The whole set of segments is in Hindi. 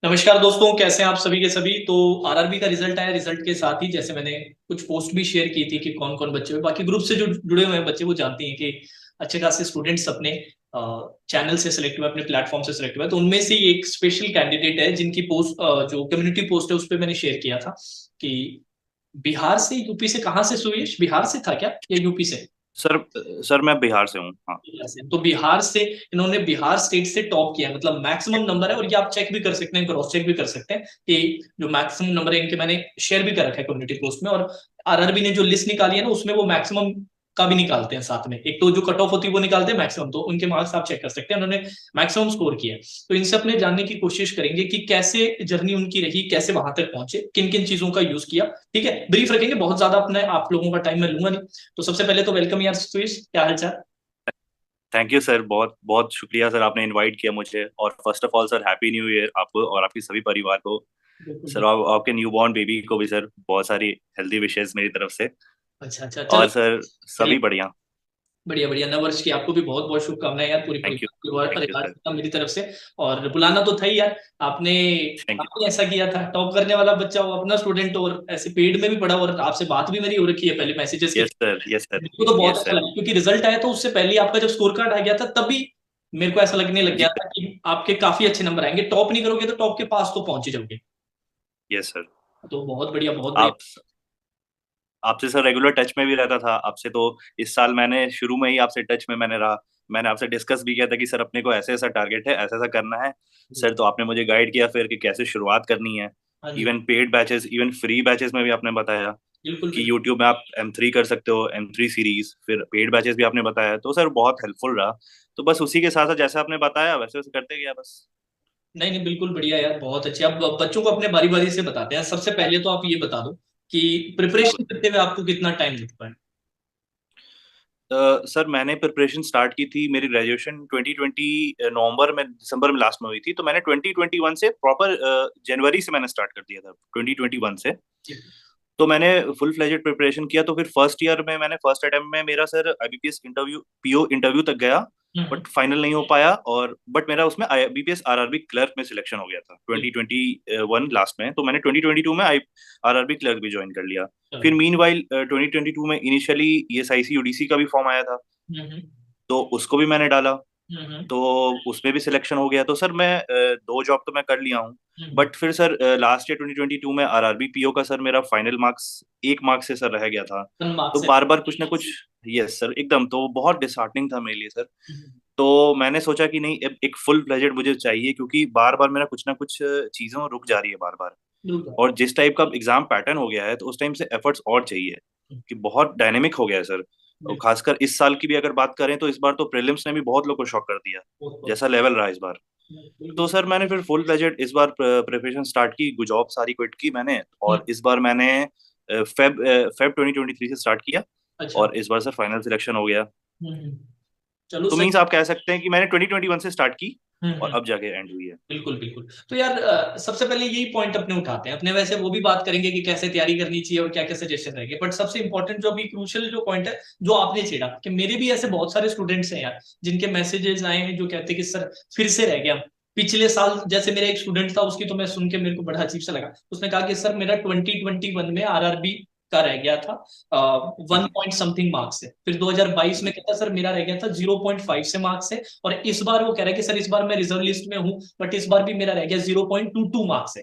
नमस्कार दोस्तों, कैसे हैं आप सभी के सभी। तो आरआरबी का रिजल्ट आया। रिजल्ट के साथ ही जैसे मैंने कुछ पोस्ट भी शेयर की थी कि कौन कौन बच्चे हुए, बाकी ग्रुप से जो जुड़े हुए हैं बच्चे वो जानते हैं कि अच्छे खासे स्टूडेंट्स अपने चैनल से सिलेक्ट हुए, अपने प्लेटफॉर्म से सिलेक्ट हुए। तो उनमें से ही एक स्पेशल कैंडिडेट है जिनकी पोस्ट, जो कम्युनिटी पोस्ट है उस पर मैंने शेयर किया था कि बिहार से, यूपी से, कहाँ से सुयश, बिहार से था क्या या यूपी से? सर सर मैं बिहार से हूँ। हाँ। बिहार से। तो बिहार से इन्होंने बिहार स्टेट से टॉप किया, मतलब मैक्सिमम नंबर है। और ये आप चेक भी कर सकते हैं, क्रॉस चेक भी कर सकते हैं कि जो मैक्सिमम नंबर है इनके, मैंने शेयर भी कर रखा है कम्युनिटी पोस्ट में। और आरआरबी ने जो लिस्ट निकाली है ना, उसमें वो मैक्सिमम का भी निकालते हैं साथ में। एक तो जो कट ऑफ होती है वो निकालते हैं मैक्सिमम, तो उनके मार्क्स आप चेक कर सकते हैं, उन्होंने मैक्सिमम स्कोर किया है। तो इनसे अपने जानने की कोशिश करेंगे कि कैसे जर्नी उनकी रही, कैसे वहां तक पहुंचे, किन किन चीजों का यूज किया। ठीक है, ब्रीफ रखेंगे, बहुत ज्यादा अपने आप लोगों का टाइम मैं लूंगा नहीं। तो सबसे पहले तो वेलकम यार सुयश, क्या हाल चाल? थैंक यू सर, बहुत बहुत शुक्रिया सर, आपने इनवाइट किया मुझे। और first of all sir, happy new year आपको और आपके सभी परिवार को। बिल्कुल। सर आपके न्यू बॉर्न बेबी को भी सर बहुत सारी हेल्दी विशेष मेरी तरफ से। अच्छा अच्छा, चलो। और सर बढ़िया सभी बढ़िया। बढ़िया बढ़िया। नववर्ष की आपको भी बहुत बहुत शुभकामनाएं यार, पूरी थैंक यू। परिवार परिवार थैंक यू परिवार सर। से, मेरी तरफ से। और बुलाना तो था ही यार। आपने थैंक यू। आपने ऐसा किया था, टॉप करने वाला बच्चा हो, अपना स्टूडेंट हो, और ऐसे पेड में भी पढ़ा, और आपसे बात भी मेरी हो रखी है पहले मैसेजेस के। Yes sir, yes sir. मेरे को तो बहुत यस अच्छा सर। लगा, क्योंकि रिजल्ट आया तो उससे पहले ही आपका जब स्कोर कार्ड आ गया था, तभी मेरे को ऐसा लगने लग जी गया सर। था कि आपके काफी अच्छे नंबर आएंगे। टॉप नहीं करोगे तो टॉप के पास तो पहुंच ही जाओगे। Yes sir. तो बहुत बढ़िया, बहुत बढ़िया। आप आपसे सर रेगुलर टच में भी रहता था आपसे, तो इस साल मैंने शुरू में ही आपसे टच में मैंने रहा। मैंने आपसे डिस्कस भी किया था कि सर अपने को ऐसे ऐसा टारगेट है, ऐसा ऐसा करना है। सर तो आपने मुझे गाइड किया फिर कि कैसे शुरुआत करनी है। हाँ जी। Even paid batches, even free batches में भी आपने बताया बिल्कुल कि बिल्कुल। यूट्यूब में आप M3 कर सकते हो, M3 सीरीज, फिर पेड बैचेस भी आपने बताया, तो सर बहुत हेल्पफुल रहा। तो बस उसी के साथ साथ जैसे आपने बताया वैसे वैसे करते गया बस। नहीं नहीं, बिल्कुल बढ़िया यार, बहुत अच्छे। अब बच्चों को अपने बारी बारी से बताते हैं। सबसे पहले तो आप ये बता दो कि बिल्कुल। प्रिपरेशन करते हुए आपको कितना टाइम लगता है? सर मैंने प्रिपरेशन स्टार्ट की थी, मेरी ग्रेजुएशन 2020 नवंबर में, दिसंबर में लास्ट में हुई थी, तो मैंने 2021 से प्रॉपर जनवरी से मैंने स्टार्ट कर दिया था, 2021 से। जी। तो मैंने फुल फ्लेजेड प्रिपरेशन किया। तो फिर फर्स्ट ईयर में मैंने फर्स्ट अटेम्प्ट में मेरा sir IBPS interview, PO interview तक गया, हम्म। बट फाइनल नहीं हो पाया। और बट मेरा उसमें IBPS RRB क्लर्क में सिलेक्शन हो गया था बिल्कुल। 2021 लास्ट में, तो मैंने 2022 में RRB क्लर्क भी ज्वाइन कर लिया। फिर चलो। मीन वाइल 2022 में इनिशियली ESIC UDC का भी फॉर्म आया था, हम्म तो उसको भी मैंने डाला। हम्म तो उसमें भी सिलेक्शन हो गया। तो सर मैं दो जॉब तो मैं कर लिया हूँ। हम्म। बट फिर सर लास्ट ईयर 2022 में RRB PO का सर मेरा फाइनल मार्क्स एक मार्क्स से सर रह गया था। मार्क्स तो से। बार बार कुछ ना कुछ, यस सर एकदम, तो बहुत डिसहार्टनिंग था मेरे लिए सर। हम्म, तो मैंने सोचा कि नहीं, अब एक फुल फ्लेजेड मुझे चाहिए, क्योंकि बार बार मेरा कुछ ना कुछ चीज़ों रुक जा रही है बार बार। बिल्कुल। और जिस टाइप का एग्जाम पैटर्न हो गया है, तो उस टाइम से एफर्ट्स और चाहिए, कि बहुत डायनेमिक हो गया है सर। और बिल्कुल। खासकर इस साल की भी अगर बात करें, तो इस बार तो प्रीलिम्स ने भी बहुत लोग को शॉक कर दिया, बहुत बहुत। जैसा लेवल रहा इस बार। तो बिल्कुल। सर मैंने फिर फुल फ्लेजेड इस बार प्रिपरेशन स्टार्ट की, जॉब सारी क्विट की मैंने। हम्म। और इस बार मैंने फेब 2023 से स्टार्ट किया। अच्छा। और इस बार सर फाइनल सिलेक्शन हो गया। हम्म। चलो तो सही। मीन्स आप कह सकते हैं कि मैंने 2021 से स्टार्ट की, और हम्म। अब जाके एंड हुई है। बिल्कुल बिल्कुल। तो यार, सबसे पहले यही पॉइंट अपने उठाते हैं अपने। वैसे वो भी बात करेंगे कि कैसे तैयारी करनी चाहिए और क्या क्या सजेशन रहेंगे, बट सबसे इंपॉर्टेंट जो अभी क्रूशियल जो पॉइंट है, जो आपने छेड़ा, कि मेरे भी ऐसे बहुत सारे स्टूडेंट्स हैं यार जिनके मैसेजेस आए हैं जो कहते हैं कि सर फिर से रह गया। पिछले साल जैसे मेरा एक स्टूडेंट था, उसकी तो मैं सुन के मेरे को बड़ा अजीब सा लगा। उसने कहा कि सर मेरा 2021 में आरआरबी का रह गया था 1 पॉइंट समथिंग मार्क्स से। फिर 2022 में जी। कहता सर मेरा रह गया था 0.5 से मार्क्स से। और इस बार वो कह रहा है कि सर इस बार मैं रिजर्व लिस्ट में हूं, बट इस बार भी मेरा रह गया 0.22 मार्क्स है।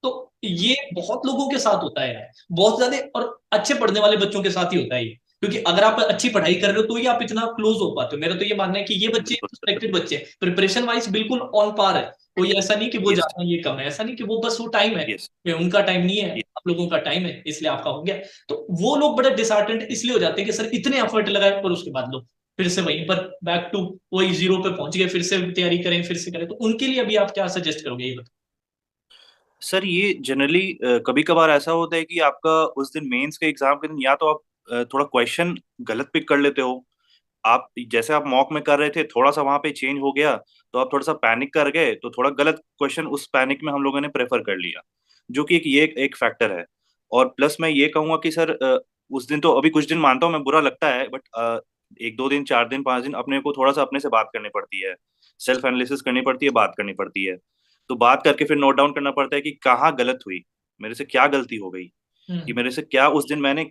तो ये बहुत लोगों के साथ होता है यार, बहुत ज्यादा, और अच्छे पढ़ने वाले बच्चों के साथ ही होता है ये। क्योंकि अगर आप अच्छी पढ़ाई कर रहे हो तो ही आप इतना क्लोज हो पाते हो। मेरा तो ये मानना है कि ये बच्चे बिल्कुल सर। रिस्पेक्टेड बच्चे प्रिपरेशन वाइज बिल्कुल ऑन पार है। कोई ऐसा नहीं कि वो यस। ज्यादा ये कम है, ऐसा नहीं, कि वो बस वो टाइम है, यस। ये उनका टाइम नहीं है, यस। आप लोगों का टाइम है, इसलिए आपका हो गया। तो वो लोग बड़े डिसहार्टेंड इसलिए हो जाते हैं कि सर इतने एफर्ट लगाए पर उसके बाद लोग फिर से वहीं पर बैक टू वही जीरो पे पहुंच गए, फिर से तैयारी करें, फिर से करें। तो उनके लिए अभी आप क्या सजेस्ट करोगे, ये बताओ। सर ये जनरली कभी कभार ऐसा होता है कि आपका उस दिन मेंस के एग्जाम के दिन या तो आप थोड़ा क्वेश्चन गलत पिक कर लेते हो। आप जैसे आप मॉक में कर रहे थे, थोड़ा सा वहां पे चेंज हो गया, तो आप थोड़ा सा पैनिक कर गए, तो थोड़ा गलत क्वेश्चन उस पैनिक में हम लोगों ने प्रेफर कर लिया, जो कि ये एक फैक्टर है। और प्लस मैं ये कहूंगा कि सर उस दिन तो, अभी कुछ दिन मानता हूँ मैं, बुरा लगता है, बट एक दो दिन, 4 दिन, 5 दिन अपने को थोड़ा सा अपने से बात करनी पड़ती है, सेल्फ एनालिसिस करनी पड़ती है, बात करनी पड़ती है। तो बात करके फिर नोट डाउन करना पड़ता है कि कहाँ गलत हुई, मेरे से क्या गलती हो गई, कि हम्म मेरे से क्या उस दिन मैंने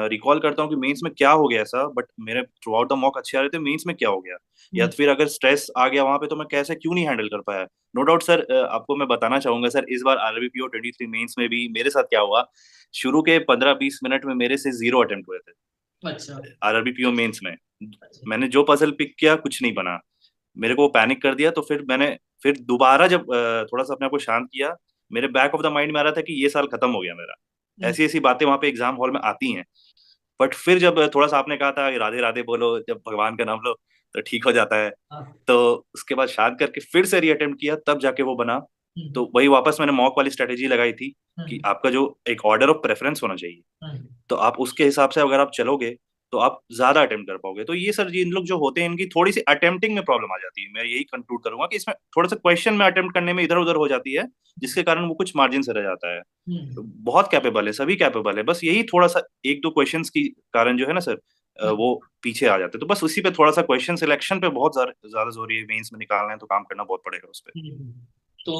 रिकॉल करता हूँ कि मेंस में क्या हो गया ऐसा, बट मेरे थ्रू आउट द मॉक अच्छे आ रहे थे, मेंस में क्या हो गया, या हम्म। फिर अगर स्ट्रेस आ गया वहां पे तो मैं कैसे क्यों नहीं हैंडल कर पाया। नो डाउट सर, आपको मैं बताना चाहूंगा सर, इस बार आरबीपीओ 23 मेंस में भी मेरे साथ क्या हुआ। शुरू के 15-20 मिनट में मेरे से 0 अटेम्प्ट हुए थे अच्छा। आरआरबीपीओ मेंस में। अच्छा। मैंने जो पजल पिक किया कुछ नहीं बना, मेरे को पैनिक कर दिया। तो फिर मैंने फिर दोबारा जब थोड़ा सा अपने आप को शांत किया, मेरे बैक ऑफ द माइंड में आ रहा था कि ये साल खत्म हो गया मेरा, हम्म। ऐसी ऐसी बातें वहां पे एग्जाम हॉल में आती हैं। बट फिर जब थोड़ा सा आपने कहा था राधे राधे बोलो, जब भगवान का नाम लो तो ठीक हो जाता है, हाँ। तो उसके बाद शांत करके फिर से रीअटेम्प्ट किया, तब जाके वो बना। हम्म तो वही वापस मैंने मॉक वाली स्ट्रेटेजी लगाई थी कि हम्म आपका जो एक ऑर्डर ऑफ प्रेफरेंस होना चाहिए, हम्म तो आप उसके हिसाब से अगर आप चलोगे तो आप ज्यादा अटेम्प्ट कर पाओगे। तो ये सर, ये इन लोग जो होते हैं इनकी थोड़ी सी अटेम्प्टिंग में प्रॉब्लम आ जाती है। मैं यही कंक्लूड करूंगा कि इसमें थोड़ा सा क्वेश्चन में अटेम्प्ट करने में इधर उधर हो जाती है, जिसके कारण वो कुछ मार्जिन से रह जाता है। हम्म बहुत कैपेबल है, सभी कैपेबल है, बस यही थोड़ा सा एक दो क्वेश्चंस की कारण जो है ना सर, हम्म वो पीछे आ जाते हैं। तो बस उसी पे थोड़ा सा क्वेश्चन सिलेक्शन पे बहुत ज्यादा ज्यादा जोर है, मेंस में निकालना है तो काम करना बहुत पड़ेगा उस पे। हम्म। तो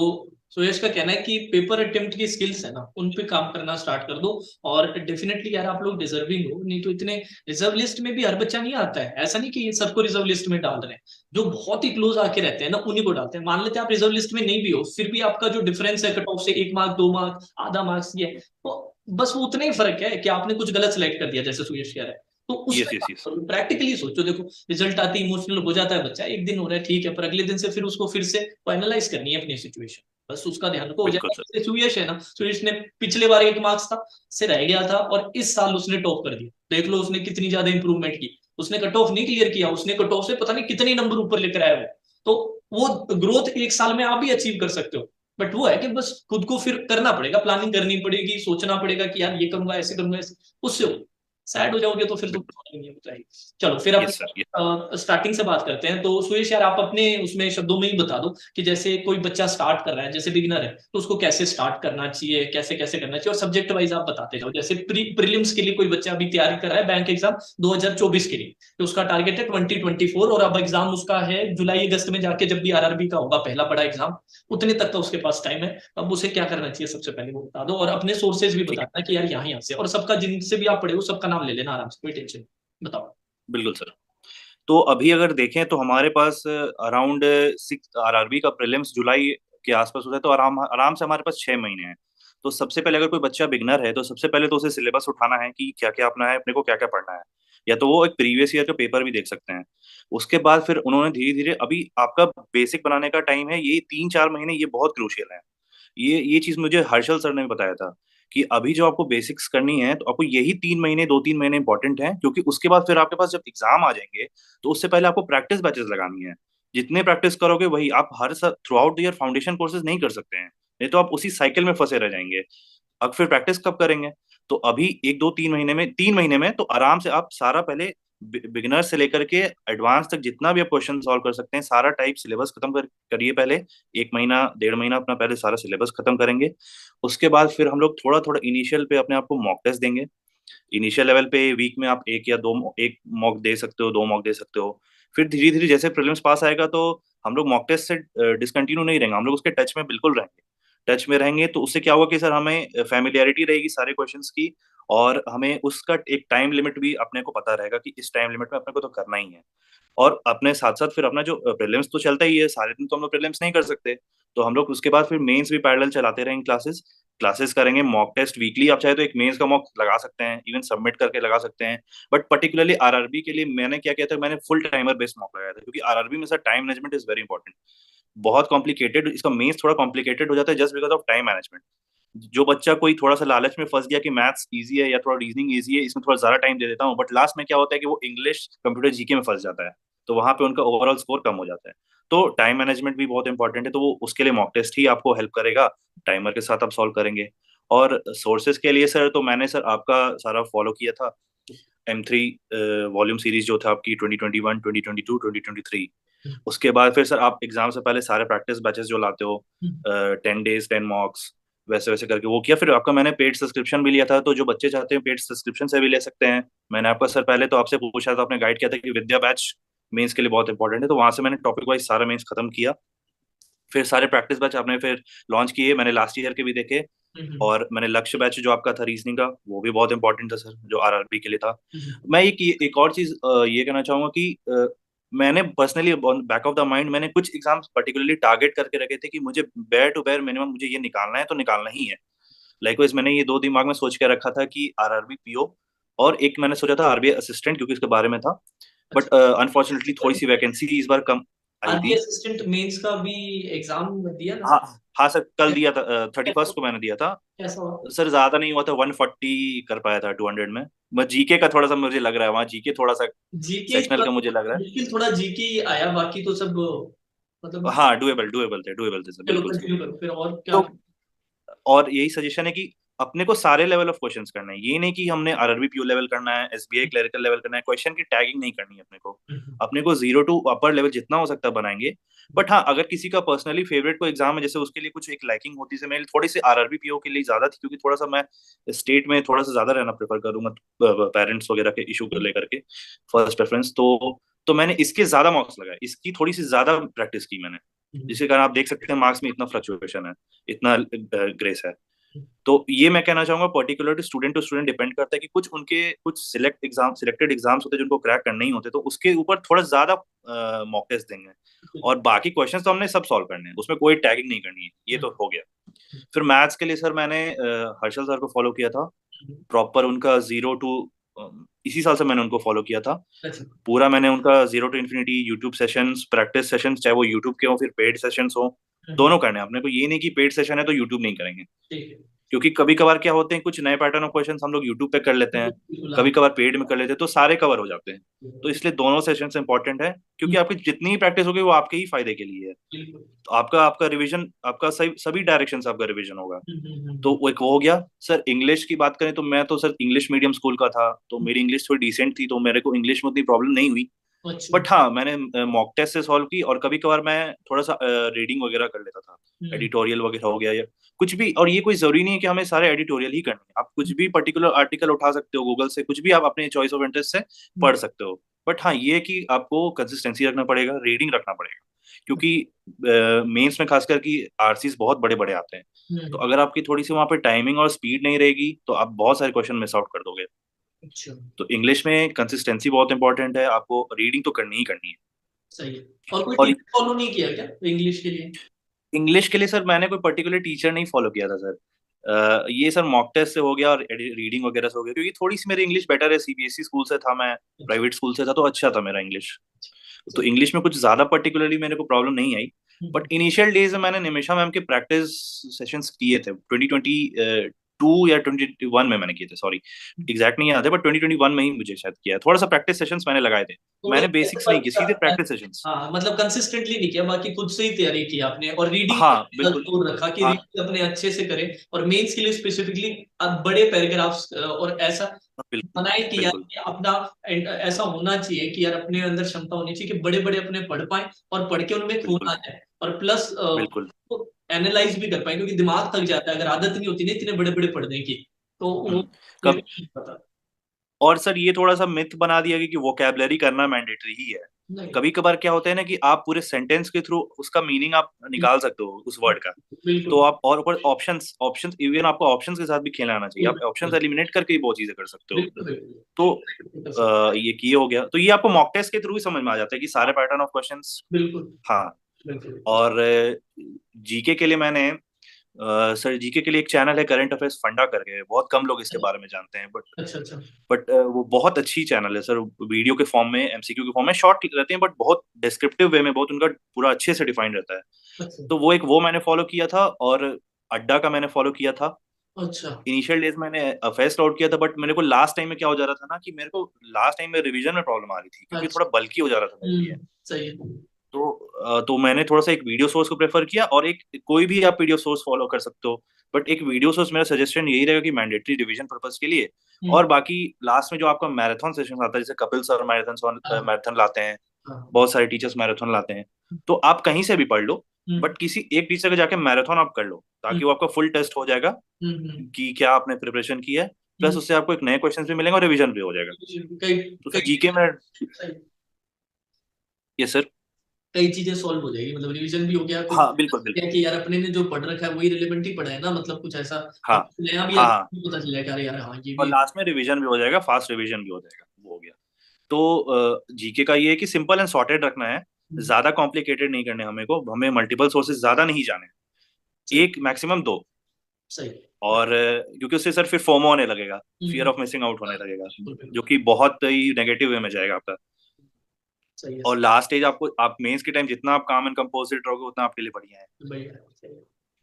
सुयश का कहना है कि पेपर अटेम्प्ट की स्किल्स है ना, उन पे काम करना स्टार्ट कर दो। और डेफिनेटली यार आप लोग डिजर्विंग हो, नहीं तो इतने रिजर्व लिस्ट में भी हर बच्चा नहीं आता है। ऐसा नहीं कि ये सबको रिजर्व लिस्ट में डाल रहे हैं। जो बहुत ही क्लोज आके रहते हैं ना, उन्हीं को डालते हैं। मान लेते हैं आप रिजर्व लिस्ट में नहीं भी हो, फिर भी आपका जो डिफरेंस है कट ऑफ से 1 मार्क 2 मार्क आधा मार्क्स ये है, तो बस वो उतना ही फर्क है कि आपने कुछ गलत सेलेक्ट कर दिया, जैसे सुयश कह रहा है। तो उस यस पे यस यस। प्रैक्टिकली सोचो। देखो, रिजल्ट आते इमोशनल हो जाता है बच्चा, एक दिन हो रहा है ठीक है, पर अगले दिन से फिर उसको फिर से फाइनलाइज करनी है अपनी सिचुएशन। बस उसका ध्यान रखो, हो बिल्कुल जाएगा। सर। जैसे सुयश है ना, सुयश ने पिछले बार 1 मार्क्स था से रह गया था, और इस साल उसने टॉप कर दिया। देख लो उसने कितनी ज्यादा इंप्रूवमेंट की। उसने कट ऑफ नहीं क्लियर किया, उसने कट ऑफ से पता नहीं कितने नंबर ऊपर लेकर आया वो। तो वो ग्रोथ एक साल में आप भी अचीव कर सकते हो। बट वो है कि बस खुद को फिर करना पड़ेगा, प्लानिंग करनी पड़ेगी, सोचना पड़ेगा कि यार ये करूंगा, ऐसे करूंगा, ऐसे। उससे हो सैड हो जाओगे तो फिर तो कुछ होना ही नहीं होता है। चलो फिर यस सर। अपने स्टार्टिंग से बात करते हैं। तो सुयश यार, आप अपने उसमें शब्दों में ही बता दो कि जैसे कोई बच्चा स्टार्ट कर रहा है, जैसे बिगिनर है, तो उसको कैसे स्टार्ट करना चाहिए, कैसे कैसे करना चाहिए, और सब्जेक्ट वाइज आप बताते जाओ। जैसे प्रीलिम्स के लिए कोई बच्चा अभी तैयारी कर रहा है, बैंक एग्जाम 2024 के लिए, तो उसका टारगेट है 2024, और अब एग्जाम उसका है जुलाई अगस्त में जाके, जब भी आरआरबी का होगा पहला बड़ा एग्जाम, उतने तक का उसके पास टाइम है। अब उसे क्या करना चाहिए सबसे पहले वो बता दो, और अपने सोर्सेज भी ठीक है। बताना कि यार यहाँ यहाँ से, और सबका जिनसे भी आप पढ़े हो सबका नाम ले लेना आराम से, कोई टेंशन नहीं। बताओ। बिल्कुल सर। तो अभी अगर देखें तो हमारे पास अराउंड 6 आरआरबी का प्रीलिम्स जुलाई के आसपास होता है, तो आराम आराम से हमारे पास 6 महीने हैं। तो सबसे पहले अगर कोई बच्चा बिगनर है तो सबसे पहले तो उसे सिलेबस उठाना है कि क्या क्या अपना है, अपने को क्या क्या पढ़ना है, या तो वो एक प्रीवियस ईयर का पेपर भी देख सकते हैं। उसके बाद फिर उन्होंने धीरे धीरे, अभी आपका बेसिक बनाने का टाइम है, ये 3-4 महीने ये बहुत क्रूशियल है। ये चीज मुझे हर्षल सर ने बताया था कि अभी जो आपको बेसिक्स करनी है तो आपको यही 3 महीने, 2-3 महीने इंपॉर्टेंट है, क्योंकि उसके बाद फिर आपके पास जब एग्जाम आ जाएंगे तो उससे पहले आपको प्रैक्टिस बैचेस लगानी है। जितने प्रैक्टिस करोगे वही, आप her through out year foundation courses नहीं कर सकते हैं, नहीं तो आप उसी साइकिल में फंसे रह जाएंगे। अब फिर प्रैक्टिस कब करेंगे? तो अभी 1-2-3 महीने में, 3 महीने में तो आराम से आप सारा पहले बिगिनर से लेकर के एडवांस तक जितना भी आप क्वेश्चन सॉल्व कर सकते हैं सारा टाइप सिलेबस खत्म करिए पहले। 1 महीना 1.5 महीना अपना पहले सारा सिलेबस खत्म करेंगे। उसके बाद फिर हम लोग थोड़ा थोड़ा इनिशियल पे अपने आप को मॉक टेस्ट देंगे। इनिशियल लेवल पे वीक में आप एक मॉक दे सकते हो, 2 मॉक दे सकते हो। फिर धीरे धीरे जैसे प्रीलिम्स पास आएगा तो हम लोग मॉक टेस्ट से डिसकंटिन्यू नहीं रहेंगे, हम लोग उसके टच में बिल्कुल रहेंगे। टच में रहेंगे तो उससे क्या होगा कि सर हमें फैमिलियरिटी रहेगी सारे क्वेश्चंस की, और हमें उसका एक टाइम लिमिट भी अपने को पता रहेगा कि इस टाइम लिमिट में अपने को तो करना ही है। और अपने साथ साथ फिर अपना जो प्रीलिम्स तो चलता ही है, सारे दिन तो हम लोग प्रीलिम्स नहीं कर सकते, तो हम लोग उसके बाद फिर मेंस भी पैरेलल चलाते रहेंगे। क्लासेस क्लासेस करेंगे, मॉक टेस्ट वीकली, आप चाहे तो एक मेंस का मॉक लगा सकते हैं, इवन सबमिट करके लगा सकते हैं। बट पर्टिकुलरली आरआरबी के लिए मैंने क्या किया था, मैंने फुल टाइमर बेस्ड मॉक लगाया था, क्योंकि आरआरबी में sir time management is very important. बहुत कॉम्प्लिकेटेड इसका मेंस थोड़ा कॉम्प्लिकेटेड हो जाता है just because of time management. जो बच्चा कोई थोड़ा सा लालच में फंस गया कि मैथ्स इजी है या थोड़ा रीजनिंग इजी है, इसमें थोड़ा ज्यादा टाइम दे देता हूँ, बट लास्ट में क्या होता है कि वो इंग्लिश कंप्यूटर जीके में फंस जाता है, तो वहां पे उनका ओवरऑल स्कोर कम हो जाता है। तो टाइम मैनेजमेंट भी बहुत इंपॉर्टेंट है, तो वो उसके लिए मॉक टेस्ट ही आपको हेल्प करेगा। टाइमर के साथ आप सॉल्व करेंगे। और सोर्सेज के लिए सर, तो मैंने सर आपका सारा फॉलो किया था। M3 वॉल्यूम सीरीज जो था आपकी 2021, 2022, 2023। उसके बाद फिर सर आप एग्जाम से पहले सारे प्रैक्टिस बैचेस जो लाते हो, 10 डेज 10 मॉक्स, वैसे वैसे करके वो किया। फिर आपका मैंने पेड सब्सक्रिप्शन भी लिया था, तो जो बच्चे चाहते हैं पेड सब्सक्रिप्शन से भी ले सकते हैं। मैंने आपका सर पहले तो आपसे पूछा था, आपने गाइड किया था कि विद्या बैच मेंस के लिए बहुत इंपॉर्टेंट है, तो वहां से मैंने टॉपिक वाइज सारा मेंस खत्म किया। फिर सारे प्रैक्टिस बैच आपने फिर लॉन्च किए, मैंने लास्ट ईयर के भी देखे। हम्म, और मैंने लक्ष्य बैच जो आपका था रीजनिंग का, वो भी बहुत इंपॉर्टेंट था सर, जो आरआरबी के लिए था। हम्म, मैं एक और चीज ये कहना चाहूंगा कि मैंने personally back of the mind मैंने कुछ एग्जाम्स पर्टिकुलरली टारगेट करके रखे थे कि मुझे बेयर टू बेयर मिनिमम मुझे ये निकालना है तो निकालना ही है। लाइकवाइज मैंने ये दो दिमाग में सोच के रखा था कि आरआरबी पीओ, और एक मैंने सोचा था आरबीआई असिस्टेंट, क्योंकि उसके बारे में था। बट अच्छा। अनफॉर्चुनेटली थोड़ी सी वैकेंसी इस बार कम आई आरबी थी। असिस्टेंट मेंस का भी एग्जाम दिया ना? हाँ हाँ सर, कल दिया था, कैसा 31 को मैंने दिया था। कैसा हुआ? सर ज्यादा नहीं हुआ था, 140 कर पाया था 200 में। बस जीके का थोड़ा सा मुझे लग रहा है, वहाँ जीके थोड़ा सा जीके सेक्शनल थोड़ा का मुझे लग रहा मुश्किल, थोड़ा जीके ही आया, बाकी तो सब है। मतलब। हाँ, डुएबल थे सर, चलो बिल्कुल सही। कंटिन्यू करो फिर, और क्या? तो और यही सजेशन है कि अपने को सारे लेवल ऑफ क्वेश्चंस करना है, ये नहीं कि हमने आरआरबी पीओ लेवल करना है, एसबीआई क्लरिकल लेवल करना है, क्वेश्चन की टैगिंग नहीं करनी है अपने को। अपने को 0 टू अपर लेवल जितना हो सकता है बनाएंगे। बट हाँ, अगर किसी का पर्सनली फेवरेट को एग्जाम है, जैसे उसके लिए कुछ एक लाइकिंग होती है, मेरी थोड़ी सी आरआरबी पीओ के लिए ज्यादा थी, क्योंकि थोड़ा सा मैं स्टेट में थोड़ा सा ज्यादा रहना प्रेफर करूंगा पेरेंट्स वगैरह के इशू को लेकर के, फर्स्ट प्रेफरेंस। तो मैंने इसके ज्यादा मार्क्स लगाए, इसकी थोड़ी सी ज्यादा प्रैक्टिस की मैंने, जिसके कारण आप देख सकते हैं मार्क्स में इतना फ्लक्चुएशन है, इतना ग्रेस है। तो ये मैं कहना चाहूंगा पर्टिकुलर टू स्टूडेंट डिपेंड करता है कि कुछ उनके कुछ सिलेक्टेड एग्जाम्स होते हैं जिनको क्रैक करने ही होते, तो उसके ऊपर थोड़ा ज्यादा मॉक टेस्ट देंगे। और बाकी क्वेश्चंस तो हमने सब सॉल्व करने हैं, उसमें कोई टैगिंग नहीं करनी है, ये तो हो गया। फिर मैथ्स के लिए सर मैंने हर्षल सर को फॉलो किया था, प्रॉपर उनका 0 टू, इसी साल से मैंने उनको फॉलो किया था अच्छा। पूरा। मैंने उनका 0 to infinity YouTube sessions, practice sessions, चाहे वो यूट्यूब के हो फिर पेड सेशंस हो, दोनों करने हैं अपने को। ये नहीं कि पेड सेशन है तो यूट्यूब नहीं करेंगे, ठीक है। क्योंकि कभी कभार क्या होते हैं, कुछ नए पैटर्न ऑफ क्वेश्चन हम लोग यूट्यूब पे कर लेते हैं, बिल्कुल हाँ। कभी कभार पेड में कर लेते हैं, तो सारे कवर हो जाते हैं। तो इसलिए दोनों सेशंस इंपॉर्टेंट है, क्योंकि आपकी जितनी ही प्रैक्टिस होगी वो आपके ही फायदे के लिए है। बिल्कुल। तो आपका आपका रिवीजन, आपका सही सभी डायरेक्शन से आपका रिवीजन होगा। तो हम्म। वो एक वो हो गया। सर इंग्लिश की बात करें तो मैं तो सर इंग्लिश मीडियम स्कूल का था, तो मेरी इंग्लिश थोड़ी डिसेंट थी, तो मेरे को इंग्लिश में उतनी प्रॉब्लम नहीं हुई। अच्छा। बट हाँ, मैंने मॉक टेस्ट से सॉल्व की, और कभी कभार मैं थोड़ा सा रीडिंग वगैरह कर लेता था, हम्म। एडिटोरियल वगैरह हो गया या कुछ भी। और ये कोई जरूरी नहीं है कि हमें सारे एडिटोरियल ही करने हैं, आप कुछ भी पर्टिकुलर आर्टिकल उठा सकते हो गूगल से, कुछ भी आप अपने चॉइस ऑफ इंटरेस्ट से पढ़ सकते हो। बट हाँ, ये है कि आपको कंसिस्टेंसी रखना पड़ेगा, रीडिंग रखना पड़ेगा, क्योंकि मेंस में खासकर कि आरसीज बहुत बड़े बड़े आते हैं। तो हम्म। अगर आपकी थोड़ी सी वहां पे टाइमिंग और स्पीड नहीं रहेगी तो आप बहुत सारे क्वेश्चन मिस आउट कर दोगे। अच्छा। तो इंग्लिश में कंसिस्टेंसी बहुत इंपॉर्टेंट है, आपको रीडिंग तो करनी ही करनी है। सही है। और कोई और टीचर फॉलो नहीं किया क्या इंग्लिश के लिए? इंग्लिश के लिए सर मैंने कोई पर्टिकुलर टीचर नहीं फॉलो किया था सर। ये सर मॉक टेस्ट से हो गया और रीडिंग वगैरह से हो गया, क्योंकि थोड़ी सी मेरी इंग्लिश बेटर है, सीबीएसई स्कूल से था मैं, अच्छा। प्राइवेट स्कूल से था, तो अच्छा था मेरा इंग्लिश। तो सही। इंग्लिश में कुछ ज्यादा पर्टिकुलरली मेरे को प्रॉब्लम नहीं आई। बट हम्म, इनिशियल डेज में मैंने निमिषा मैम के प्रैक्टिस सेशंस किए थे 2022 या 2021 में मैंने किए थे, सॉरी एग्जैक्ट नहीं याद है, बट 2021 में ही मुझे शायद किया है। थोड़ा सा प्रैक्टिस सेशंस मैंने लगाए थे, थोड़े मैंने बेसिक्स नहीं किए, सीधे प्रैक्टिस सेशंस। हाँ, मतलब कंसिस्टेंटली नहीं किया, बाकी खुद से ही तैयारी की आपने, और रीडिंग हाँ पर बिल्कुल। जोर रखा कि हाँ रीडिंग अपने अच्छे से करें, और मेंस के लिए स्पेसिफिकली आप बड़े पैराग्राफ्स और ऐसा बिल्कुल बनाए कि यार बिल्कुल ये अपना ऐसा होना चाहिए कि यार अपने अंदर क्षमता होनी चाहिए कि बड़े बड़े अपने पढ़ पाए, और पढ़ के उनमें खो बिल्कुल ना जाए, और प्लस बिल्कुल। एनालाइज भी कर पाए, क्योंकि दिमाग थक जाता है अगर आदत नहीं होती ना इतने बड़े बड़े पढ़ने की, तो वो फिर कब नहीं पता। और सर ये थोड़ा सा मिथ बना दिया गया कि वोकैबुलरी करना मैंडेटरी ही है। नहीं। कभी कभार क्या होता है ना कि आप पूरे सेंटेंस के थ्रू उसका मीनिंग आप निकाल सकते हो उस वर्ड का। तो बिल्कुल आप और ऊपर ऑप्शंस ऑप्शंस इवन आपको ऑप्शंस के साथ भी खेलना आना चाहिए, आप ऑप्शंस बिल्कुल एलिमिनेट करके भी बहुत चीजें कर सकते हो। बिल्कुल बिल्कुल तो बिल्कुल सर। ये किए हो गया, तो ये आपको मॉक टेस्ट के थ्रू ही समझ में आ जाता है कि सारे पैटर्न ऑफ क्वेश्चंस। बिल्कुल हाँ। बिल्कुल। और जीके के लिए मैंने सर जीके के लिए एक चैनल है करंट अफेयर्स फंडा करके, बहुत कम लोग इसके बारे में जानते हैं, अच्छा अच्छा। बट वो बहुत अच्छी चैनल है सर। वीडियो के फॉर्म में, एमसीक्यू के फॉर्म में शॉर्ट रहते हैं, बट बहुत डिस्क्रिप्टिव वे में, बहुत उनका पूरा अच्छे से डिफाइंड रहता है। अच्छा तो वो मैंने फॉलो किया था, और अड्डा का मैंने फॉलो किया था। अच्छा। इनिशियल डेज मैंने अफेयर्स आउट किया था, बट मेरे को लास्ट टाइम में क्या हो जा रहा था ना कि मेरे को लास्ट टाइम में रिवीजन में प्रॉब्लम आ रही थी, क्योंकि थोड़ा अच्छा। बल्की हो जा रहा था मेरे लिए। सही है। तो मैंने थोड़ा सा एक वीडियो सोर्स को प्रेफर किया, और एक कोई भी आप वीडियो सोर्स फॉलो कर सकते हो, बट एक वीडियो सोर्स मेरा सजेशन यही रहेगा कि मैंडेटरी रिवीजन पर्पस के लिए। हम्म, और बाकी लास्ट में जो आपका मैराथन सेशन आता है, जैसे कपिल सर हाँ मैराथन लाते हैं, हाँ। बहुत सारे टीचर्स मैराथन लाते हैं, तो आप कहीं से भी पढ़ लो, हम्म बट किसी एक टीचर के जाके मैराथन आप कर लो, हम्म ताकि वो आपका फुल टेस्ट हो जाएगा हम्म कि क्या आपने प्रिपरेशन की है। प्लस हम्म। उससे आपको एक नए क्वेश्चन भी मिलेंगे और रिवीजन भी हो जाएगा। कई तो सर कई जीके में, सही। ये सर कई चीजें सॉल्व हो जाएगी, मतलब रिवीजन भी हो गया, कुछ हाँ बिल्कुल बिल्कुल। है कि यार अपने ने जो पढ़ रखा है वही रिलेवेंट ही पढ़ा है ना, मतलब कुछ ऐसा हाँ अब नया भी हाँ आगे हाँ। पता चल जाएगा, अरे यार हाँ ये और भी। लास्ट में रिवीजन भी हो जाएगा, फास्ट रिवीजन भी हो जाएगा, वो हो गया। तो जीके का ये है कि सिंपल एंड सॉर्टेड रखना है, हम्म, ज्यादा कॉम्प्लिकेटेड नहीं करने हमें को, हमें मल्टीपल सोर्सेज ज्यादा नहीं जाने, सही एक मैक्सिमम दो। सही। और क्योंकि उससे सर फिर फोमो होने लगेगा, fear hmm, of missing out होने लगेगा, बिल्कुल जो बिल्कुल। कि बहुत ही नेगेटिव वे में जाएगा आपका। सही है और सही लास्ट स्टेज आपको, आप मेंस के टाइम जितना आप काम एंड कंपोजिट रहोगे उतना आपके लिए बढ़िया है, है, बढ़िया है, सही है।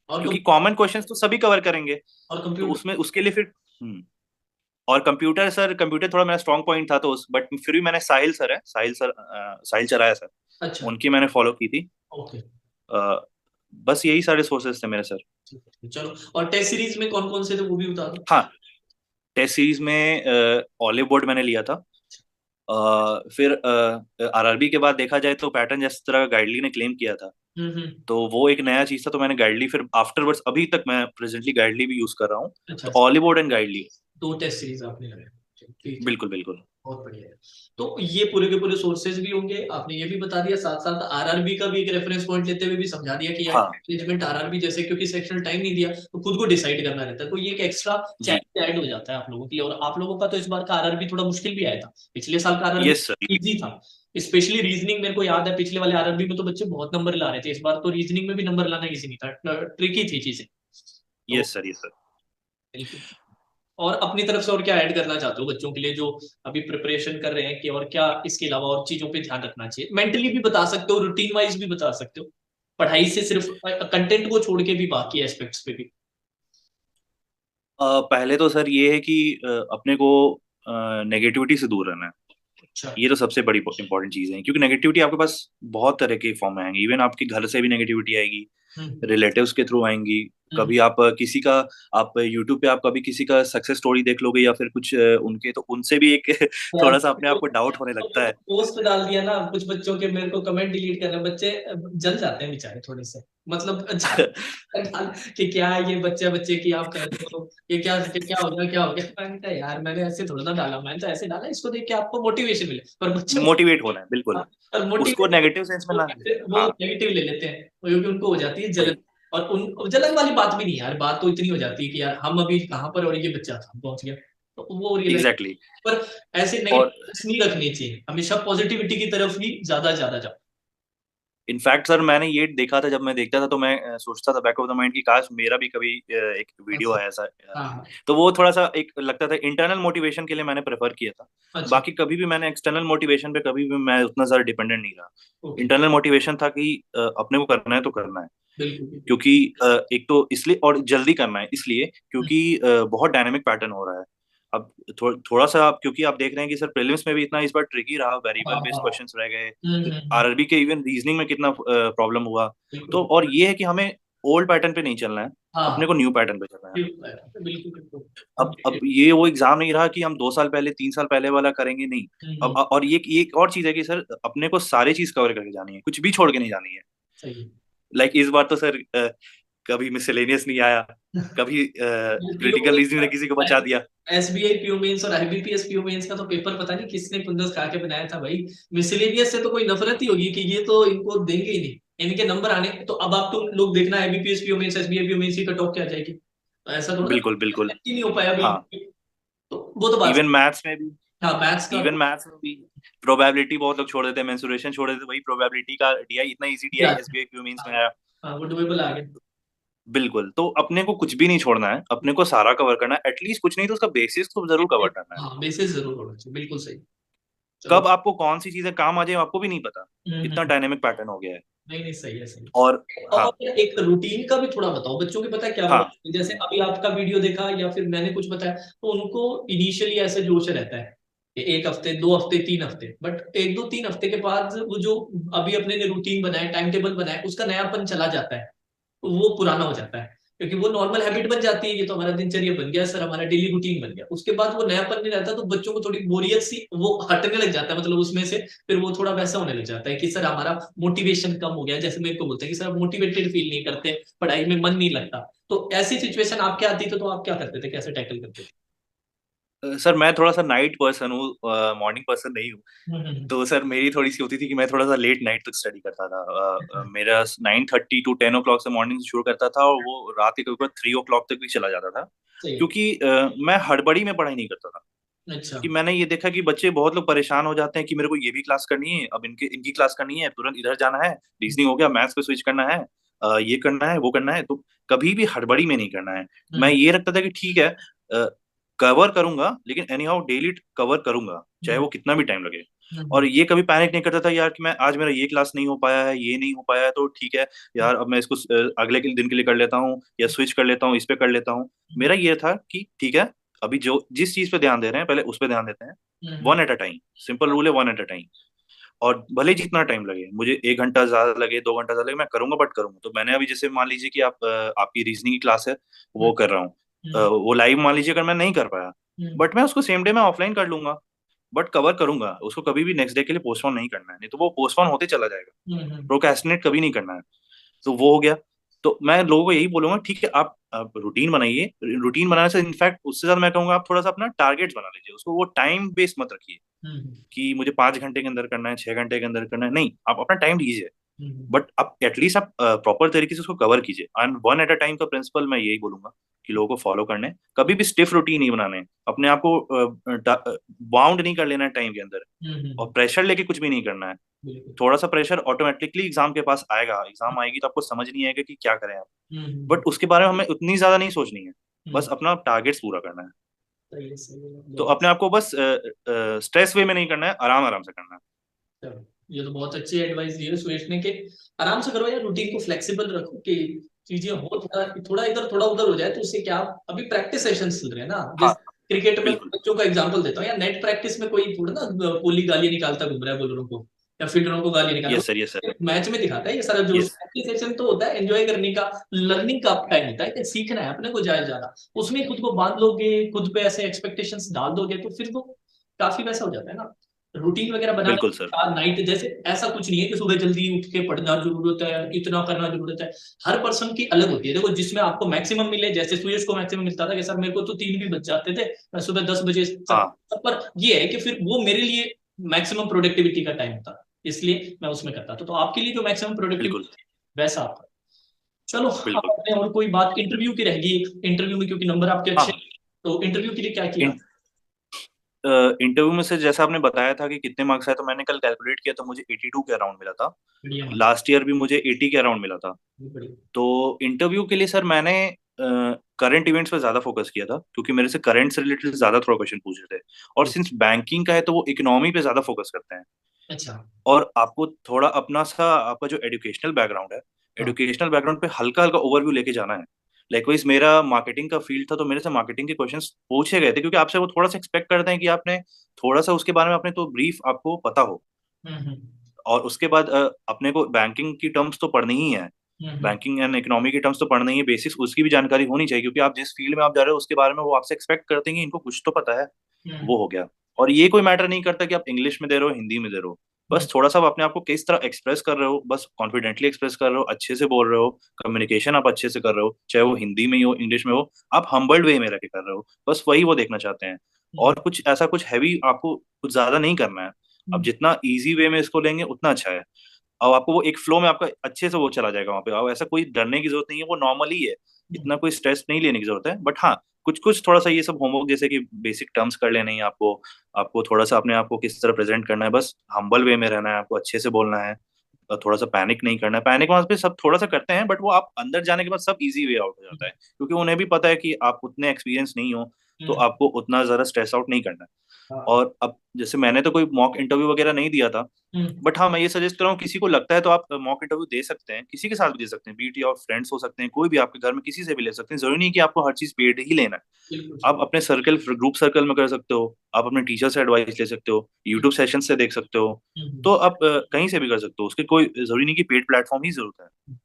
और क्योंकि कॉमन क्वेश्चंस तो सभी कवर करेंगे। और तो कंप्यूटर। उसमें उसके लिए फिर और कंप्यूटर सर, कंप्यूटर थोड़ा मेरा स्ट्रॉन्ग पॉइंट था, तो उस बट फिर भी मैंने साहिल सर है, साहिल सर, साहिल चराया सर, अच्छा। उनकी मैंने फॉलो की थी। ओके। अ, बस यही सारे सोर्सेस थे मेरे सर। ठीक है, चलो। और टेस्ट सीरीज में कौन कौन से थे वो भी बता दो। हाँ, टेस्ट सीरीज में ऑलिव बोर्ड मैंने लिया था। फिर आरआरबी के बाद देखा जाए तो पैटर्न जिस तरह गाइडली ने क्लेम किया था, हम्म। तो वो एक नया चीज था, तो मैंने गाइडली फिर आफ्टरवर्ड्स, अभी तक मैं प्रेजेंटली गाइडली भी यूज कर रहा हूँ। अच्छा तो अच्छा। Olive board and गाइडली। दो टेस्ट सीरीज आपने लगाए। ठीक है। बिल्कुल बिल्कुल। बहुत बढ़िया है। तो ये पूरे के पूरे सोर्सेज भी होंगे, आपने ये भी बता दिया, साथ साथ आरआरबी का भी एक रेफरेंस पॉइंट लेते हुए भी समझा दिया कि यार हाँ मैनेजमेंट आरआरबी जैसे, क्योंकि सेक्शनल टाइम नहीं दिया तो खुद को डिसाइड करना रहता है, तो ये एक एक्स्ट्रा जी। चैलेंज ऐड हो जाता है आप लोगों के लिए। और आप लोगों का तो इस बार का आरआरबी थोड़ा मुश्किल भी आया था, पिछले साल का आरआरबी यस सर। इजी था। स्पेशली रीजनिंग, मेरे को याद है पिछले वाले आरआरबी में तो बच्चे बहुत नंबर ला रहे थे, इस बार तो रीजनिंग में भी नंबर लाना इजी नहीं था, ट्रिकी थी चीजें। तो यस सर। Yes sir. बिल्कुल। और अपनी तरफ से और क्या ऐड करना चाहते हो बच्चों के लिए जो अभी प्रिपरेशन कर रहे हैं, कि और क्या इसके अलावा और चीजों पे ध्यान रखना चाहिए, मेंटली भी बता सकते हो, रूटीन वाइज भी बता सकते हो, पढ़ाई से सिर्फ कंटेंट को छोड़ के भी बाकी एस्पेक्ट्स पे भी। पहले तो सर ये है कि अपने को नेगेटिविटी से दूर रहना है। अच्छा। ये तो सबसे बड़ी इंपॉर्टेंट चीज है, क्योंकि नेगेटिविटी आपके पास बहुत तरह के फॉर्म में आएंगी, इवन आपके घर से भी नेगेटिविटी आएगी, हम्म रिलेटिव्स के थ्रू आएंगी। हम्म। कभी आप किसी का, आप यूट्यूब पे आप कभी किसी का सक्सेस स्टोरी देख लोगे या फिर कुछ उनके, तो उनसे भी एक यार थोड़ा सा अपने आप को डाउट होने लगता है। पोस्ट डाल दिया ना कुछ बच्चों के, मेरे को कमेंट डिलीट करना, बच्चे जल जाते हैं बेचारे थोड़े से, मतलब डाल कि क्या है ये बच्चे बच्चे की आप कह रहे हो, ये क्या हो गया क्या हो गया, मैंने कहा यार मैंने ऐसे थोड़ा ना डाला, मैंने तो ऐसे डाला इसको देख के आपको मोटिवेशन मिले, पर बच्चे मोटिवेट होना है बिल्कुल, और उसको मोटिवेट नेगेटिव सेंस में ना। वो हाँ नेगेटिव ले लेते हैं, क्योंकि उनको हो जाती है जलन। वही। और उन जलन वाली बात भी नहीं यार, बात तो इतनी हो जाती है कि यार हम अभी कहाँ पर और ये बच्चा था पहुंच गया, तो वो रियलाइज। Exactly exactly. पर ऐसे और नेगेटिव नहीं रखनी चाहिए, हमेशा पॉजिटिविटी की तरफ ही ज्यादा ज्यादा जाओ। इनफैक्ट सर मैंने ये देखा था, जब मैं देखता था तो मैं सोचता था बैक ऑफ द माइंड कि काश मेरा भी कभी एक वीडियो अच्छा। है ऐसा। हाँ हाँ। तो वो थोड़ा सा एक लगता था, इंटरनल मोटिवेशन के लिए मैंने प्रेफर किया था। अच्छा। बाकी कभी भी मैंने एक्सटर्नल मोटिवेशन पे कभी भी मैं उतना ज्यादा डिपेंडेंट नहीं रहा। ओके। इंटरनल मोटिवेशन था कि अपने को करना है तो करना है, बिल्कुल बिल्कुल। क्योंकि एक तो इसलिए, और जल्दी करना है इसलिए हम्म, क्योंकि बहुत डायनामिक पैटर्न हो रहा है। अब थोड़ा सा आप, क्योंकि आप देख रहे हैं कि सर प्रीलिम्स में भी इतना इस बार ट्रिकी रहा, हाँ वेरिएबल बेस्ड हाँ। क्वेश्चंस रह गए, हम्म। आरआरबी के इवन रीजनिंग में कितना प्रॉब्लम हुआ। तो बिल्कुल। और ये है कि हमें ओल्ड पैटर्न पे नहीं चलना है, अपने हाँ को न्यू पैटर्न पे चलना है। बिल्कुल बिल्कुल बिल्कुल। अब ये वो एग्जाम नहीं रहा कि हम 2 साल पहले 3 साल पहले वाला करेंगे, नहीं। अब हम्म, और ये एक और चीज है कि सर अपने को सारी चीज कवर करके जानी है, कुछ भी छोड़ के नहीं जानी है। सही है। लाइक इस बार तो सर कभी मिसलेनियस नहीं आया, कभी क्रिटिकल रीजनिंग ने किसी को बचा दिया। एसबीआई पीओ मेंस और आईबीपीएस पीओ मेंस का तो पेपर पता नहीं किसने कुंदस खा के बनाया था भाई, मिसलेनियस से तो कोई नफरत ही होगी कि ये तो इनको देंगे ही नहीं, इनके नंबर आने तो अब आप तुम लोग देखना IBPS PO mains SBI PO mains की कट ऑफ क्या जाएगी, तो ऐसा थोड़ा बिल्कुल बिल्कुल। ही नहीं हो पाया हाँ, बिल्कुल। तो वो तो बात। इवन मैथ्स में भी, हाँ मैथ्स का इवन मैथ्स में भी प्रोबेबिलिटी बहुत लोग छोड़ देते हैं, मेंसुरेशन छोड़ देते हैं, वही प्रोबेबिलिटी का डीआई, इतना इजी डीआई क्या। एसबीआई क्यू मींस में हाँ आया। हाँ, वो डुएबल आ गया। बिल्कुल, तो अपने को कुछ भी नहीं छोड़ना है, अपने को सारा कवर करना है, एटलीस्ट कुछ नहीं तो उसका बेसिस तो जरूर कवर करना है। हाँ बेसिस जरूर होना चाहिए, बिल्कुल सही। चलो। कब आपको कौन सी चीजें काम आ जाए आपको भी नहीं पता, इतना हम्म। डायनेमिक पैटर्न हो गया है। नहीं नहीं सही है सही। और हाँ और एक रूटीन का भी थोड़ा बताओ बच्चों के, पता है क्या हाँ। प्रॉब्लम, जैसे अभी आपका वीडियो देखा या फिर मैंने कुछ बताया, तो उनको इनिशियली ऐसे जोश रहता है कि एक हफ्ते दो हफ्ते तीन हफ्ते, बट एक दो तीन हफ्ते के बाद वो जो अभी अपने ने रूटीन बनाया टाइम टेबल बनाया उसका नयापन चला जाता है, तो वो पुराना हो जाता है, क्योंकि वो नॉर्मल हैबिट बन जाती है, ये तो हमारा दिनचर्या बन गया सर, हमारा डेली रूटीन बन गया, उसके बाद वो नयापन नहीं रहता, तो बच्चों को थोड़ी बोरियत सी वो हटने लग जाता है, मतलब उसमें से फिर वो थोड़ा वैसा होने लग जाता है कि सर हमारा मोटिवेशन कम हो गया, जैसे मेरे को बोलते हैं कि सर मोटिवेटेड फील नहीं करते, पढ़ाई में मन नहीं लगता, तो ऐसी सिचुएशन आपके आती थी तो आप क्या करते थे, कैसे टैकल करते थे। सर मैं थोड़ा सा नाइट पर्सन हूँ, मॉर्निंग पर्सन नहीं हूँ। हम्म। तो सर मेरी थोड़ी सी होती थी कि मैं थोड़ा सा लेट नाइट तक स्टडी करता था। मेरा 9:30 to 10 o'clock से मॉर्निंग शुरू करता था, और वो रात के करीब 3 o'clock तक भी चला जाता था। सही है। क्योंकि मैं हड़बड़ी में पढ़ाई नहीं करता था। अच्छा। कि मैंने ये देखा कि बच्चे बहुत लोग परेशान हो जाते हैं कि मेरे को ये भी क्लास करनी है, अब इनकी इनकी क्लास करनी है, तुरंत इधर जाना है, रीजनिंग हो गया, मैथ्स पे स्विच करना है, ये करना है वो करना है। तो कभी भी हड़बड़ी में नहीं करना है। मैं हम्म। ये रखता था कि ठीक है, कवर करूंगा, लेकिन एनी हाउ डेली कवर करूंगा, चाहे हम्म। वो कितना भी टाइम लगे। और हम्म। ये कभी पैनिक नहीं करता था यार कि मैं आज मेरा ये क्लास नहीं हो पाया है, ये नहीं हो पाया है, तो ठीक है यार, अब मैं इसको अगले के दिन के लिए कर लेता हूँ, या स्विच कर लेता हूँ, इस पे कर लेता हूँ। मेरा ये था कि ठीक है, अभी जो जिस चीज पे ध्यान दे रहे हैं पहले उस पे ध्यान देते हैं। हम्म। One at a time, simple rule है, वन एट अ टाइम। और भले ही जितना टाइम लगे, मुझे 1 घंटा ज्यादा लगे, 2 घंटा ज्यादा लगे, मैं करूंगा, बट करूंगा। तो मैंने अभी जैसे मान लीजिए कि आपकी रीजनिंग की क्लास है, वो हम्म। कर रहा हूँ। हम्म। वो लाइव मान लीजिए अगर मैं नहीं कर पाया, हम्म। बट मैं उसको सेम डे में ऑफलाइन कर लूंगा, बट कवर करूंगा उसको। कभी भी नेक्स्ट डे के लिए पोस्टपोन नहीं करना है, नहीं तो वो पोस्टपोन होते चला जाएगा। हम्म। प्रोक्रेस्टिनेट कभी नहीं करना है। तो वो हो गया। तो मैं लोगों को यही बोलूंगा, ठीक है, आप रूटीन बनाइए। रूटीन बनाने से इनफैक्ट उससे ज्यादा मैं कहूंगा आप थोड़ा सा अपना टारगेट्स बना लीजिए, उसको वो टाइम बेस्ड मत रखिए हम्म। कि मुझे 5 घंटे के अंदर करना है, 6 घंटे के अंदर करना है। नहीं, आप अपना टाइम दीजिए, हम्म। बट आप एटलीस्ट आप प्रॉपर तरीके से उसको कवर कीजिए। And one at a time का प्रिंसिपल मैं यही बोलूंगा कि लोगों को फॉलो करने, कभी भी स्टिफ रूटीन नहीं बनाने, अपने आप को बाउंड नहीं कर लेना है टाइम के अंदर, और हम्म। प्रेशर लेके कुछ भी नहीं करना है। बिल्कुल। थोड़ा सा प्रेशर ऑटोमेटिकली एग्जाम के पास आएगा, एग्जाम आएगी तो आपको समझ नहीं आएगा कि क्या करें आप, हम्म। बट उसके बारे में हमें उतनी ज्यादा नहीं सोचनी है। हम्म। बस अपना टारगेट्स पूरा करना है। सही है, सही है, तो बहुत अपने आप को बस स्ट्रेस वे में नहीं करना है, आराम आराम से करना है। अच्छा। ये तो बहुत अच्छी एडवाइस दी है सुरेश ने कि आराम से करो यार, रूटीन को फ्लेक्सिबल रखो कि चीजें हो, थोड़ा थोड़ा इधर थोड़ा उधर हो जाए तो उससे क्या, अभी प्रैक्टिस सेशंस चल रहे हैं ना, हाँ, जैसे क्रिकेट में बिल्कुल। बच्चों का एग्जांपल देता हूँ, या नेट प्रैक्टिस में कोई थोड़ा ना पोली गाली निकालता घूम रहा है बॉलरों को, या फील्डरों को गाली निकाल, yes sir, yes sir. Match में दिखाता है ये सारा जोश। यस। प्रैक्टिस सेशन तो होता है एंजॉय करने का, लर्निंग का टाइम होता है कि सीखना है अपने को ज्यादा ज्यादा, उसमें खुद को बांध लोगे, खुद पे ऐसे एक्सपेक्टेशंस डाल दोगे तो फिर तो काफी वैसा हो जाता है ना। रूटीन वगैरह बनाने, बिल्कुल सर। नाइट जैसे ऐसा कुछ नहीं है कि सुबह जल्दी उठ के पढ़ना जरूरत है, इतना करना जरूरत है। हर पर्सन की अलग होती है, देखो जिसमें आपको मैक्सिमम मिले, जैसे सुयश को मैक्सिमम मिलता था कि सर मेरे को तो 3 भी बज जाते थे, मैं सुबह 10 बजे तक, हाँ, पर ये है कि फिर वो मेरे लिए मैक्सिमम प्रोडक्टिविटी का टाइम होता, इसलिए मैं उसमें करता था। तो आपके लिए जो मैक्सिमम बिल्कुल प्रोडक्टिविटी वैसा आपका। चलो बिल्कुल। आपने और कोई बात इंटरव्यू की रहेगी, इंटरव्यू में क्योंकि नंबर आपके अच्छे हाँ, हैं, तो इंटरव्यू के लिए क्या किया। इंटरव्यू में से जैसा आपने बताया था कि कितने मार्क्स आए, तो मैंने कल कैलकुलेट किया तो मुझे 82 के अराउंड मिला था। बढ़िया बात। लास्ट ईयर भी मुझे 80 के अराउंड मिला था। बढ़िया। तो इंटरव्यू के लिए सर मैंने करंट इवेंट्स पे ज्यादा फोकस किया था, क्योंकि मेरे से करंट से रिलेटेड ज्यादा थोड़ा क्वेश्चन पूछ रहे थे। और सिंस बैंकिंग का है तो वो इकोनॉमी पे ज्यादा फोकस करते हैं। अच्छा। और आपको थोड़ा अपना सा आपका जो एजुकेशनल बैकग्राउंड है, हाँ। एजुकेशनल बैकग्राउंड पे हल्का हल्का ओवरव्यू लेके जाना है। लाइकवाइज मेरा मार्केटिंग का फील्ड था, तो मेरे से मार्केटिंग के क्वेश्चंस पूछे गए थे, क्योंकि आपसे वो थोड़ा सा एक्सपेक्ट करते हैं कि आपने थोड़ा सा उसके बारे में अपने तो ब्रीफ आपको पता हो। हम्म। और उसके बाद अपने को बैंकिंग की टर्म्स तो पढ़नी ही है, हम्म। बैंकिंग एंड इकोनॉमी की टर्म्स तो पढ़नी ही है, बेसिस उसकी भी जानकारी होनी चाहिए, क्योंकि आप जिस फील्ड में आप जा रहे हो उसके बारे में वो आपसे एक्सपेक्ट करते हैं कि इनको कुछ तो पता है। हम्म। वो हो गया। और ये कोई मैटर नहीं करता कि आप इंग्लिश में दे रहे हो, हिंदी में दे रहे हो। हम्म। बस थोड़ा सा आप अपने आप को किस तरह एक्सप्रेस कर रहे हो, बस कॉन्फिडेंटली एक्सप्रेस कर रहे हो, अच्छे से बोल रहे हो, कम्युनिकेशन आप अच्छे से कर रहे हो, चाहे वो हिंदी में ही हो, इंग्लिश में हो, आप हम्बल्ड वे में रह के कर रहे हो, बस वही वो देखना चाहते हैं। हम्म। और कुछ ऐसा कुछ हैवी आपको कुछ ज्यादा नहीं करना है। अब हम्म। जितना इजी वे में इसको लेंगे उतना अच्छा है। अब आपको वो एक फ्लो में आपका अच्छे से वो चला जाएगा वहां पे। अब ऐसा कोई डरने की जरूरत नहीं है, वो नॉर्मल ही है। हम्म। इतना कोई स्ट्रेस नहीं लेने की जरूरत है, बट हाँ, कुछ कुछ थोड़ा सा ये सब होमवर्क जैसे कि बेसिक टर्म्स कर लेने हैं आपको। आपको थोड़ा सा अपने आप को किस तरह प्रेजेंट करना है, बस हम्बल वे में रहना है, आपको अच्छे से बोलना है, और थोड़ा सा पैनिक नहीं करना है। पैनिक वहां पे सब थोड़ा सा करते हैं, बट वो आप अंदर जाने के बाद सब इजी वे आउट हो जाता है, क्योंकि उन्हें भी पता है कि आप उतने एक्सपीरियंस नहीं हो, तो हम्म। आपको उतना ज्यादा स्ट्रेस आउट नहीं करना है। हाँ। और अब जैसे मैंने तो कोई मॉक इंटरव्यू वगैरह नहीं दिया था, हम्म। बट हाँ, मैं ये सजेस्ट कर रहा हूँ, किसी को लगता है तो आप मॉक इंटरव्यू दे सकते हैं, किसी के साथ भी दे सकते हैं, बीट या फ्रेंड्स हो सकते हैं, कोई भी आपके घर में किसी से भी ले सकते हैं। जरूरी नहीं कि आपको हर चीज पेड ही लेना है। बिल्कुल आप सही। अपने सर्कल, ग्रुप सर्कल में कर सकते हो, आप अपने टीचर से एडवाइस ले सकते हो, यूट्यूब सेशन से देख सकते हो। हम्म। तो आप कहीं से भी कर सकते हो, उसके कोई जरूरी नहीं कि पेड प्लेटफॉर्म ही जरूरत है।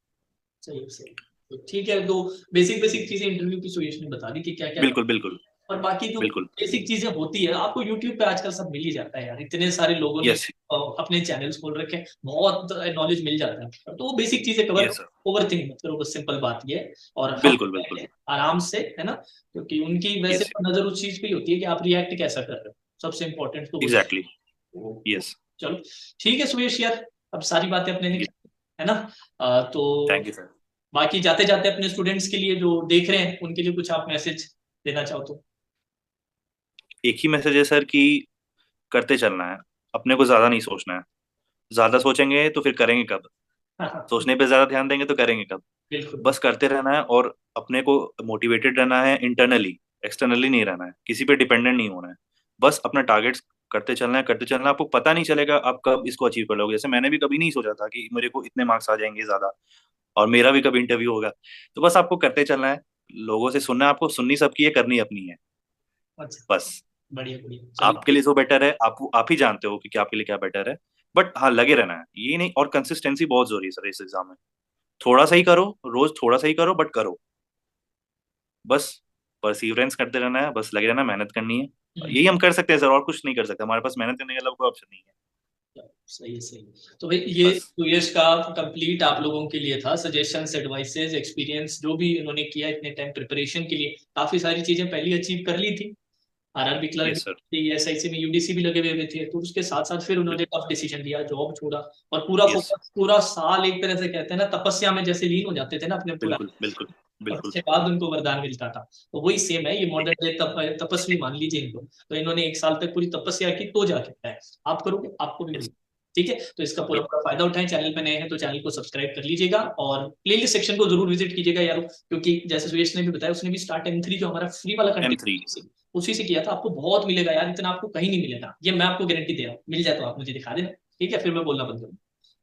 सही है, सही है। तो ठीक है, तो बेसिक बेसिक चीजें इंटरव्यू की सुयश ने बता दी कि क्या क्या, बिल्कुल बिल्कुल। और बाकी जो बिल्कुल। बेसिक चीजें होती है आपको यूट्यूब पे आजकल सब मिल ही जाता है यार, इतने सारे लोगों ने यस। अपने चैनल्स खोल रखे हैं, बहुत नॉलेज मिल जाता है, तो वो बेसिक चीजें cover yes sir. Over think मत करो, बस सिंपल बात ये है। और हम बिल्कुल बिल्कुल। आराम से, है ना, क्योंकि उनकी वैसे यस तो नजर उस चीज पे ही होती है कि आप रिएक्ट कैसा कर रहे हो, सबसे इम्पोर्टेंट तो वही। एग्जैक्टली। तो यस। चलो ठीक है सुयश यार, अब सारी बातें अपने ने की, है ना। तो थैंक यू सर। बाकी जाते जाते अपने स्टूडेंट्स के लिए जो देख रहे हैं उनके लिए कुछ आप मैसेज देना चाहो तो। एक ही मैसेज है सर कि करते चलना है, अपने को ज्यादा नहीं सोचना है। ज्यादा सोचेंगे तो फिर करेंगे कब? हाँ हाँ, सोचने पे ज्यादा ध्यान देंगे तो करेंगे कब? बिल्कुल। बस करते रहना है, और अपने को मोटिवेटेड रहना है इंटरनली, एक्सटर्नली नहीं रहना है, किसी पे डिपेंडेंट नहीं होना है। बस अपना टारगेट्स करते चलना है, करते चलना है। आपको पता नहीं चलेगा आप कब इसको अचीव कर लोगे। जैसे मैंने भी कभी नहीं सोचा था कि मेरे को इतने मार्क्स आ जाएंगे ज्यादा, और मेरा भी कभी इंटरव्यू होगा। तो बस आपको करते चलना है, लोगों से सुनना है, आपको सुननी सबकी है, करनी अपनी है। अच्छा, बस बढ़िया बढ़िया, आपके चलिए। लिए जो बेटर है आप ही जानते हो कि आपके लिए क्या बेटर है। बट हाँ, लगे रहना है ये नहीं, और कंसिस्टेंसी बहुत जरूरी है सर इस एग्जाम में। थोड़ा सा ही करो, रोज थोड़ा सा ही करो, बट करो। बस परसीवरेंस करते रहना है, बस लगे रहना, मेहनत करनी है। हम्म, यही हम कर सकते हैं सर, और कुछ नहीं कर सकते। हमारे पास मेहनत करने के अलावा कोई ऑप्शन नहीं है। सही है सही है। तो भाई ये बस। सुयश का कंप्लीट आप लोगों के लिए था, सजेशंस, एडवाइसेस, एक्सपीरियंस जो भी इन्होंने किया इतने टाइम प्रिपरेशन के लिए, काफी सारी चीजें पहले अचीव कर ली थी। RRB clerk yes sir. भी, एसआईसी में यूडीसी भी लगे हुए थे, तो उसके साथ साथ फिर उन्होंने टफ डिसीजन लिया, जॉब छोड़ा, और पूरा यस। फोकस, पूरा साल एक तरह से कहते हैं ना तपस्या में जैसे लीन हो जाते थे ना अपने पूरा, बिल्कुल बिल्कुल और बिल्कुल। उसके बाद उनको वरदान मिलता था। तो वही सेम है, ये मॉडर्न डे तपस्वी मान लीजिए इनको। तो इन्होंने एक साल तक पूरी तपस्या की तो जाके पाए। आप करोगे आपको भी यस। मिलेगा। ठीक है, तो इसका पूरा पूरा फायदा उठाएं। चैनल पे नए हैं तो चैनल को सब्सक्राइब कर लीजिएगा, और प्लेलिस्ट सेक्शन को जरूर विजिट कीजिएगा यार, क्योंकि जैसे सुरेश ने भी बताया, उसने भी स्टार्ट M3 जो हमारा फ्री वाला कंटेंट M3। उसी से किया था। आपको बहुत मिलेगा यार, इतना आपको कहीं नहीं मिलेगा, ये मैं आपको गारंटी दे रहा हूँ। मिल जाए तो आप मुझे दिखा देना, ठीक है, फिर मैं बोलना बंद करूँ।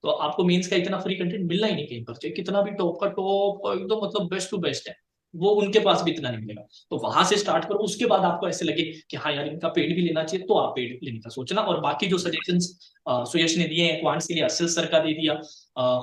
तो आपको मेंस का इतना फ्री कंटेंट मिलना ही नहीं कहीं पर, चाहे कितना भी टॉप का टॉप एकदम मतलब बेस्ट टू बेस्ट है, वो उनके पास भी इतना नहीं मिलेगा। तो वहां से स्टार्ट करो, उसके बाद आपको ऐसे लगे कि हाँ यार इनका पेड भी लेना चाहिए, तो आप पेड लेने का सोचना। और बाकी जो सजेशंस सुयश ने दिए हैं, क्वांट्स के लिए अर्शल सर का दे दिया,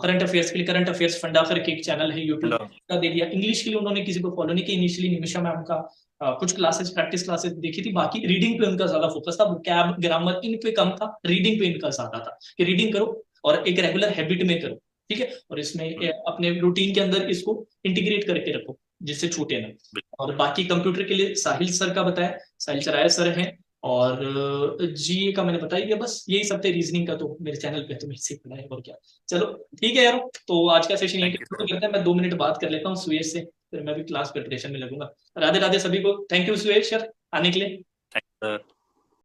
करंट अफेयर्स के लिए करंट अफेयर्स फंडा करके एक चैनल है यूट्यूब का दे दिया, इंग्लिश के लिए उन्होंने किसी को फॉलो नहीं किया इनिशियली, निमिषा मैम का कुछ क्लासेस, प्रैक्टिस क्लासेस देखी थी, बाकी रीडिंग पे उनका ज्यादा फोकस था, वोकैब ग्रामर इन पे कम था, रीडिंग पे इनका ज्यादा था कि रीडिंग करो और एक रेगुलर हैबिट में करो। ठीक है, और इसमें अपने रूटीन के अंदर इसको इंटीग्रेट करके रखो जिससे छूटे ना। और बाकी कंप्यूटर के लिए साहिल सर का बताया, साहिल चराया सर हैं, और जीए का मैंने बता ही दिया, बस यही सब थे। रीजनिंग का तो मेरे चैनल पे तो मैं सीख पढ़ा है, और क्या। चलो ठीक है यार, तो आज का सेशन यही थैंक यू कंक्लूड सर। करते हैं। मैं 2 मिनट बात कर लेता हूँ सुयश से, फिर मैं भी क्लास प्रिपरेशन में लगूंगा। राधे राधे सभी को, थैंक यू सुयश सर आने के लिए। Thank you sir.